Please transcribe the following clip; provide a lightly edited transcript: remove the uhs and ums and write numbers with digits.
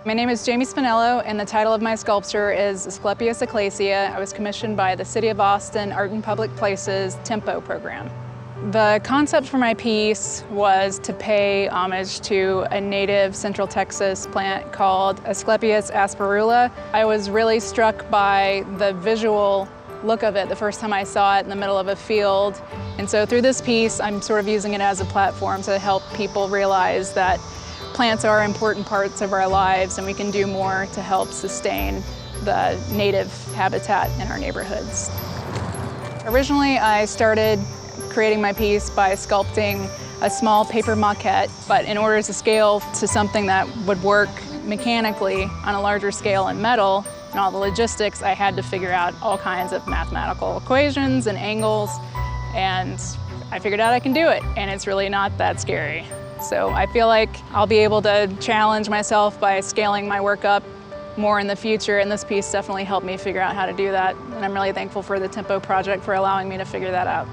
My name is Jamie Spinello, and the title of my sculpture is Asclepius Ecclesia. I was commissioned by the City of Austin Art and Public Places Tempo program. The concept for my piece was to pay homage to a native Central Texas plant called Asclepius asperula. I was really struck by the visual look of it the first time I saw it in the middle of a field. And so through this piece, I'm sort of using it as a platform to help people realize that plants are important parts of our lives and we can do more to help sustain the native habitat in our neighborhoods. Originally, I started creating my piece by sculpting a small paper maquette, but in order to scale to something that would work mechanically on a larger scale in metal and all the logistics, I had to figure out all kinds of mathematical equations and angles, and I figured out I can do it, and it's really not that scary. So I feel like I'll be able to challenge myself by scaling my work up more in the future, and this piece definitely helped me figure out how to do that. And I'm really thankful for the Tempo project for allowing me to figure that out.